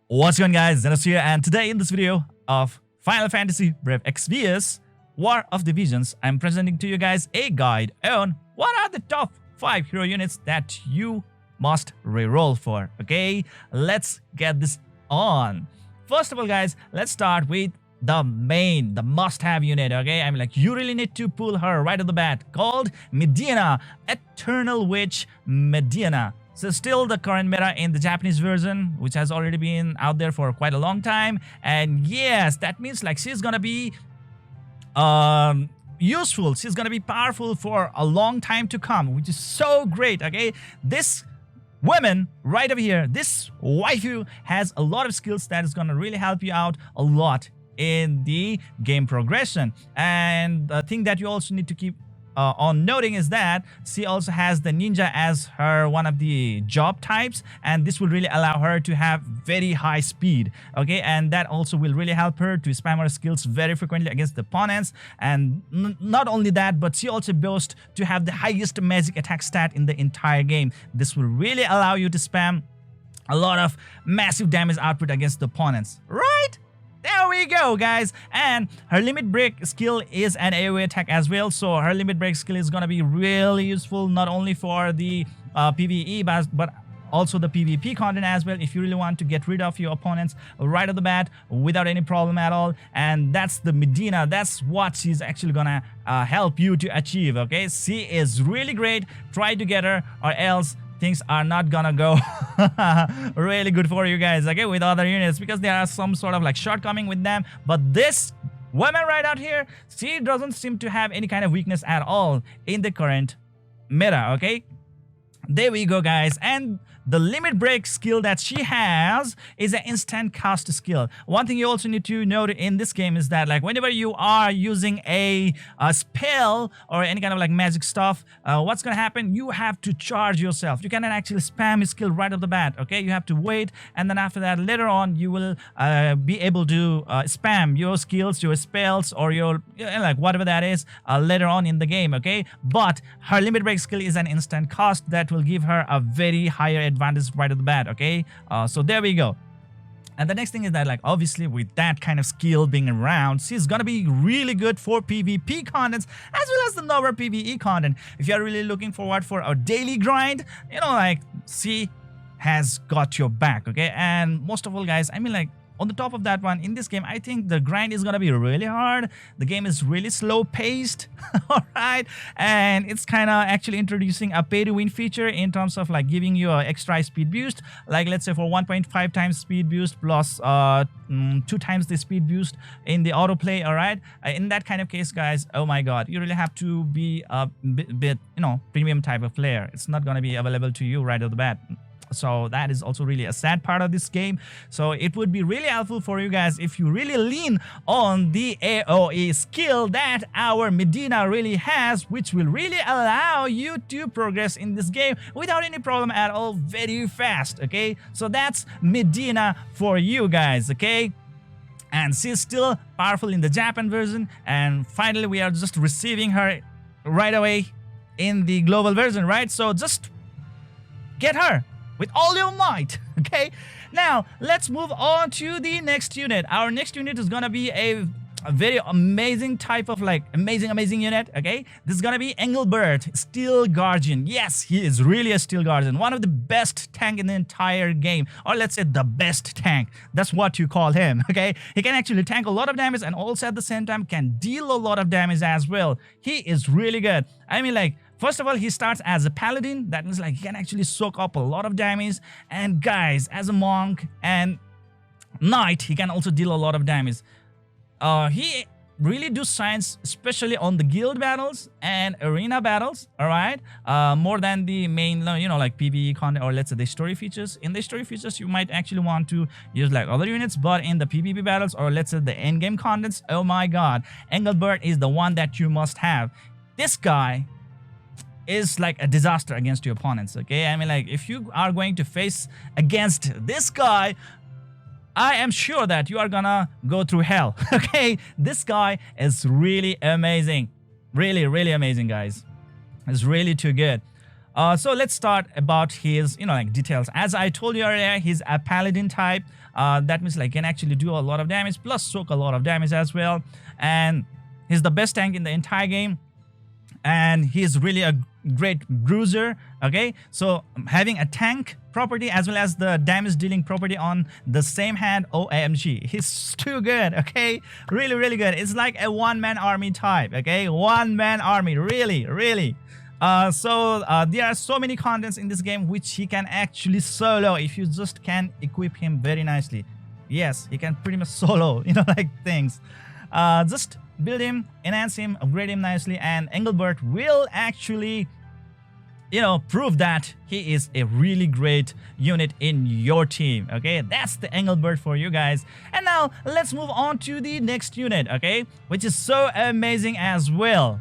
What's going on, guys? Zennosh here, and today in this video of Final Fantasy Brave Exvius War of the Visions, I'm presenting to you guys a guide on what are the top 5 hero units that you must reroll for. Okay, let's get this on. First of all, guys, let's start with the must-have unit. Okay, I mean, like, you really need to pull her right off the bat, called Mediena, Eternal Witch Mediena. So still the current meta in the Japanese version, which has already been out there for quite a long time. And yes, that means like she's gonna be useful. She's gonna be powerful for a long time to come, which is so great. Okay, this woman right over here, this waifu, has a lot of skills that is gonna really help you out a lot in the game progression. And the thing that you also need to keep on noting is that she also has the ninja as her one of the job types, and this will really allow her to have very high speed. Okay, and that also will really help her to spam her skills very frequently against the opponents. And not only that, but she also boasts to have the highest magic attack stat in the entire game. This will really allow you to spam a lot of massive damage output against the opponents, right? There we go, guys. And her limit break skill is an AoE attack as well, so her limit break skill is gonna be really useful not only for the PvE but also the PvP content as well, if you really want to get rid of your opponents right off the bat without any problem at all. And that's the Mediena. That's what she's actually gonna help you to achieve. Okay, she is really great. Try to get her, or else things are not gonna go really good for you guys, okay, with other units, because there are some sort of like shortcoming with them. But this woman right out here, she doesn't seem to have any kind of weakness at all in the current meta. Okay, there we go, guys. And the limit break skill that she has is an instant cast skill. One thing you also need to note in this game is that, like, whenever you are using a spell or any kind of like magic stuff, what's gonna happen? You have to charge yourself. You cannot actually spam your skill right off the bat. Okay, you have to wait, and then after that, later on, you will be able to spam your skills, your spells, or your like whatever that is later on in the game. Okay, but her limit break skill is an instant cast that will give her a very higher advantage right off the bat. Okay, so there we go. And the next thing is that, like, obviously with that kind of skill being around, she's gonna be really good for PvP contents as well as the normal PvE content. If you're really looking forward for a daily grind, you know, like, she has got your back. Okay, and most of all, guys, I mean, like, on the top of that one, in this game, I think the grind is gonna be really hard. The game is really slow paced. All right, and it's kind of actually introducing a pay to win feature in terms of like giving you an extra speed boost, like let's say for 1.5 times speed boost plus 2 times the speed boost in the autoplay. All right, in that kind of case, guys, oh my god, you really have to be a bit, you know, premium type of player. It's not gonna be available to you right off the bat. So that is also really a sad part of this game. So it would be really helpful for you guys if you really lean on the AoE skill that our Mediena really has, which will really allow you to progress in this game without any problem at all, very fast. Okay, so that's Mediena for you guys. Okay, and she's still powerful in the Japan version, and finally we are just receiving her right away in the global version, right? So just get her with all your might. Okay, now let's move on to the next unit. Our next unit is gonna be a very amazing type of like amazing unit. Okay, this is gonna be Engelbert, Steel Guardian. Yes, he is really a Steel Guardian, one of the best tank in the entire game, or let's say the best tank. That's what you call him. Okay, he can actually tank a lot of damage and also at the same time can deal a lot of damage as well. He is really good. I mean, like, first of all, he starts as a paladin. That means like he can actually soak up a lot of damage. And guys, as a monk and knight, he can also deal a lot of damage. He really does science, especially on the guild battles and arena battles. All right, more than the main, you know, like PvE content, or let's say the story features. In the story features, you might actually want to use like other units, but in the PvP battles, or let's say the end game contents, oh my god, Engelbert is the one that you must have. This guy is like a disaster against your opponents. Okay, I mean, like, if you are going to face against this guy, I am sure that you are gonna go through hell. Okay, this guy is really amazing, really amazing, guys. It's really too good. So let's start about his, like details. As I told you earlier, he's a paladin type. That means like can actually do a lot of damage plus soak a lot of damage as well. And he's the best tank in the entire game. And he's really a great bruiser. Okay, so having a tank property as well as the damage dealing property on the same hand, OMG, he's too good. Okay, really good. It's like a one-man army type. Okay, one-man army, really. So there are so many contents in this game which he can actually solo if you just can equip him very nicely. Yes, he can pretty much solo, like things. Just build him, enhance him, upgrade him nicely, and Engelbert will actually, prove that he is a really great unit in your team. Okay, that's the Engelbert for you guys. And now let's move on to the next unit, okay, which is so amazing as well.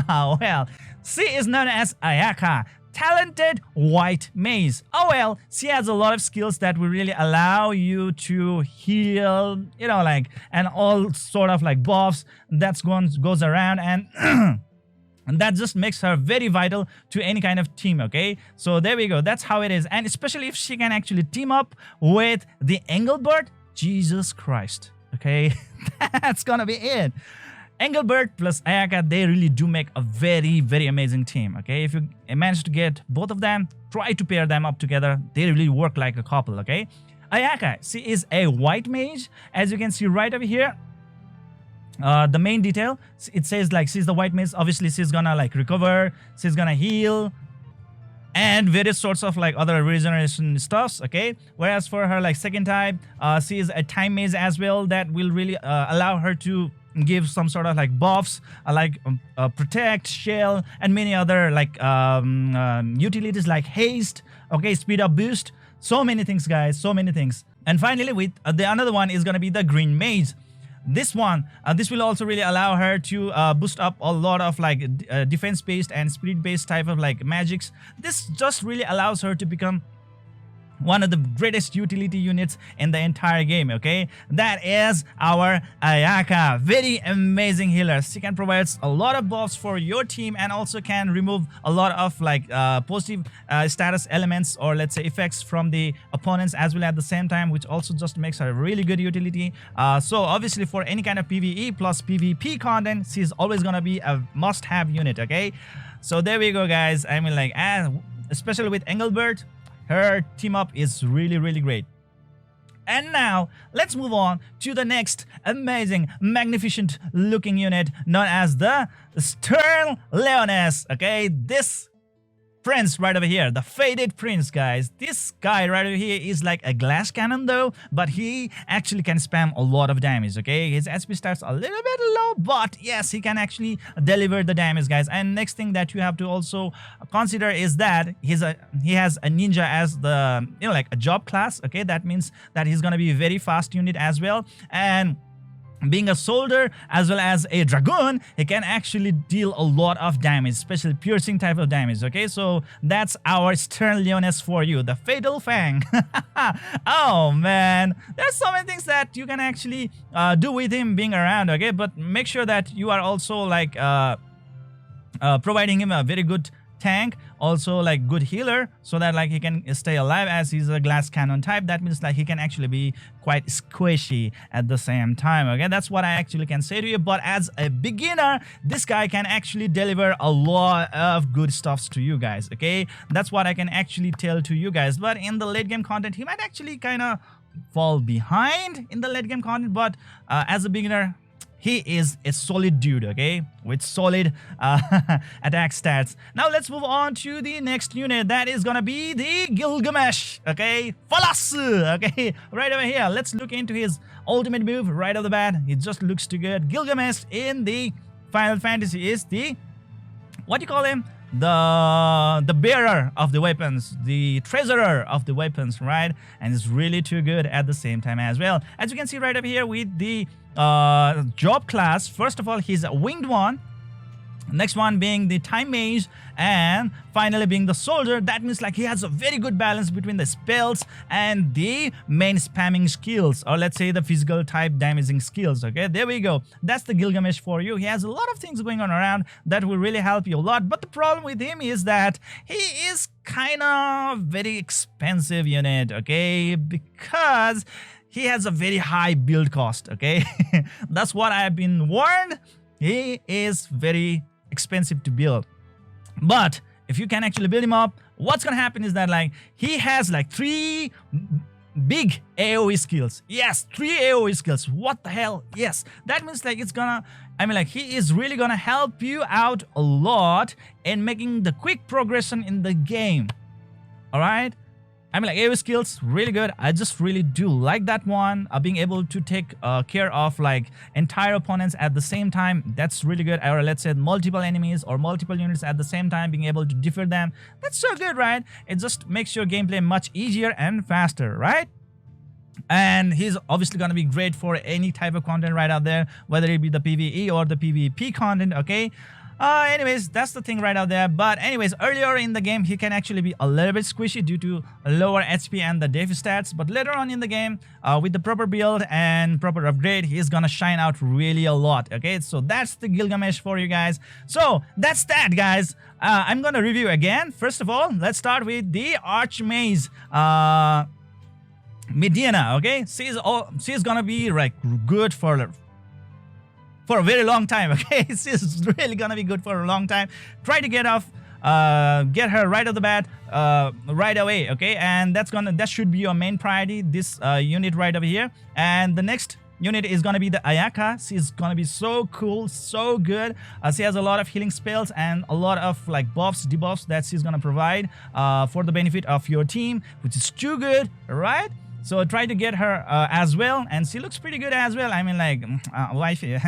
Well, she is known as Ayaka, talented white mage. Oh well, she has a lot of skills that will really allow you to heal, and all sort of like buffs that goes around, and and that just makes her very vital to any kind of team. Okay, so there we go, that's how it is. And especially if she can actually team up with the Engelbert, Jesus Christ. Okay, that's gonna be it. Engelbert plus Ayaka, they really do make a very amazing team. Okay, if you manage to get both of them, try to pair them up together. They really work like a couple. Okay, Ayaka, she is a white mage, as you can see right over here. The main detail, it says like she's the white mage. Obviously she's gonna like recover, she's gonna heal, and various sorts of like other regeneration stuffs. Okay, whereas for her like second type, she is a time mage as well, that will really allow her to give some sort of like buffs, like protect, shell, and many other like utilities like haste. Okay, speed up, boost, so many things guys, so many things. And finally with the another one is gonna be the green mage. This one, this will also really allow her to boost up a lot of like defense based and speed based type of like magics. This just really allows her to become one of the greatest utility units in the entire game. Okay, that is our Ayaka, very amazing healer. She can provide a lot of buffs for your team and also can remove a lot of like positive status elements, or let's say effects, from the opponents as well at the same time, which also just makes her a really good utility. So obviously for any kind of PvE plus PvP content, she's always gonna be a must-have unit. Okay, so there we go guys. I mean like, especially with Engelbert, her team up is really great. And now let's move on to the next amazing, magnificent looking unit known as the Sterne Leonis. Okay, this prince right over here, the faded prince, guys. This guy right over here is like a glass cannon though, but he actually can spam a lot of damage. Okay, his SP starts a little bit low, but yes, he can actually deliver the damage, guys. And next thing that you have to also consider is that he has a ninja as the like a job class. Okay, that means that he's gonna be a very fast unit as well. And being a soldier as well as a dragoon, he can actually deal a lot of damage, especially piercing type of damage. Okay, so that's our Sterne Leonis for you, the Fatal Fang. Oh man, there's so many things that you can actually do with him being around. Okay, but make sure that you are also like providing him a very good tank, also like good healer, so that like he can stay alive, as he's a glass cannon type. That means like he can actually be quite squishy at the same time. Okay, that's what I actually can say to you. But as a beginner, this guy can actually deliver a lot of good stuffs to you guys. Okay, that's what I can actually tell to you guys. But in the late game content, he might actually kind of fall behind in the late game content. But as a beginner, he is a solid dude, okay, with solid attack stats. Now let's move on to the next unit. That is gonna be the Gilgamesh, okay, Falas, okay, right over here. Let's look into his ultimate move right off the bat. It just looks too good. Gilgamesh in the Final Fantasy is the, what do you call him? The bearer of the weapons, the treasurer of the weapons, right? And it's really too good at the same time as well. As you can see right up here with the job class, first of all, he's a winged one. Next one being the time mage, and finally being the soldier. That means like he has a very good balance between the spells and the main spamming skills, or let's say the physical type damaging skills. Okay, there we go. That's the Gilgamesh for you. He has a lot of things going on around that will really help you a lot, but the problem with him is that he is kind of very expensive unit, okay, because he has a very high build cost. Okay, that's what I have been warned. He is very expensive to build, but if you can actually build him up, what's gonna happen is that like he has like 3 big AoE skills. Yes, 3 AoE skills. What the hell? Yes, that means like it's gonna, I mean like he is really gonna help you out a lot in making the quick progression in the game. All right, I mean like AoE skills really good. I just really do like that one. Being able to take care of like entire opponents at the same time, that's really good. Or let's say multiple enemies or multiple units at the same time, being able to defeat them, that's so good, right? It just makes your gameplay much easier and faster, right? And he's obviously going to be great for any type of content right out there, whether it be the PvE or the PvP content. Okay, anyways, that's the thing right out there. But anyways, earlier in the game he can actually be a little bit squishy due to lower HP and the def stats, but later on in the game with the proper build and proper upgrade, he's gonna shine out really a lot. Okay, so that's the Gilgamesh for you guys. So that's that, guys. I'm gonna review again. First of all, let's start with the Archmage Mediena. Okay, she's gonna be like good for a very long time. Okay, she's really gonna be good for a long time. Try to get her right off the bat, right away. Okay, and that should be your main priority, this unit right over here. And the next unit is gonna be the Ayaka. She's gonna be so cool, so good. She has a lot of healing spells and a lot of like buffs, debuffs that she's gonna provide for the benefit of your team, which is too good, right? So try to get her as well, and she looks pretty good as well. I mean like wifey.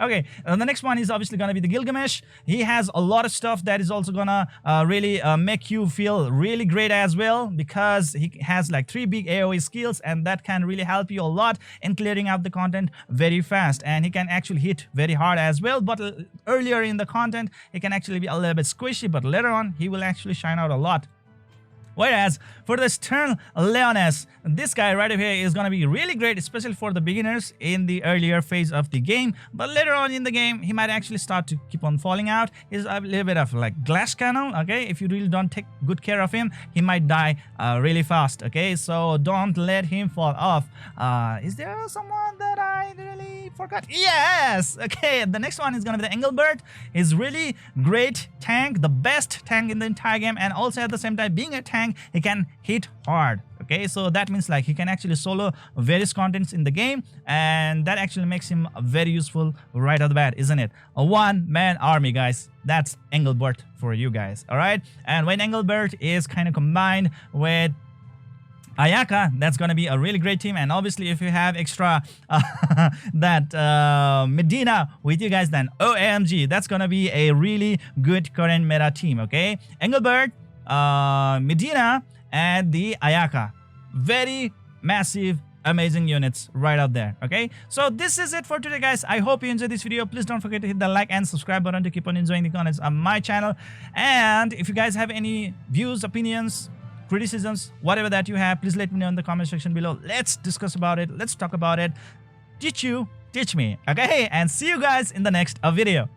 Okay, the next one is obviously gonna be the Gilgamesh. He has a lot of stuff that is also gonna really make you feel really great as well, because he has like 3 big AoE skills, and that can really help you a lot in clearing out the content very fast. And he can actually hit very hard as well, but earlier in the content he can actually be a little bit squishy, but later on he will actually shine out a lot. Whereas for the Sterne Leonis, this guy right over here is going to be really great, especially for the beginners in the earlier phase of the game. But later on in the game, he might actually start to keep on falling out. He's a little bit of like glass cannon, okay? If you really don't take good care of him, he might die really fast, okay? So don't let him fall off. Is there someone that I really forgot? Yes! Okay, the next one is going to be the Engelbert. He's really great tank, the best tank in the entire game, and also at the same time, being a tank, he can hit hard. Okay, so that means like he can actually solo various contents in the game, and that actually makes him very useful right off the bat, isn't it? A one-man army, guys. That's Engelbert for you guys. All right, and when Engelbert is kind of combined with Ayaka, that's going to be a really great team. And obviously if you have extra that Mediena with you guys, then OMG, that's going to be a really good current meta team. Okay, Engelbert, Mediena, and the Ayaka, very massive, amazing units right out there. Okay, so this is it for today, guys. I hope you enjoyed this video. Please don't forget to hit the like and subscribe button to keep on enjoying the contents on my channel. And if you guys have any views, opinions, criticisms, whatever that you have, please let me know in the comment section below. Let's discuss about it, let's talk about it. Teach you, teach me. Okay, and see you guys in the next video.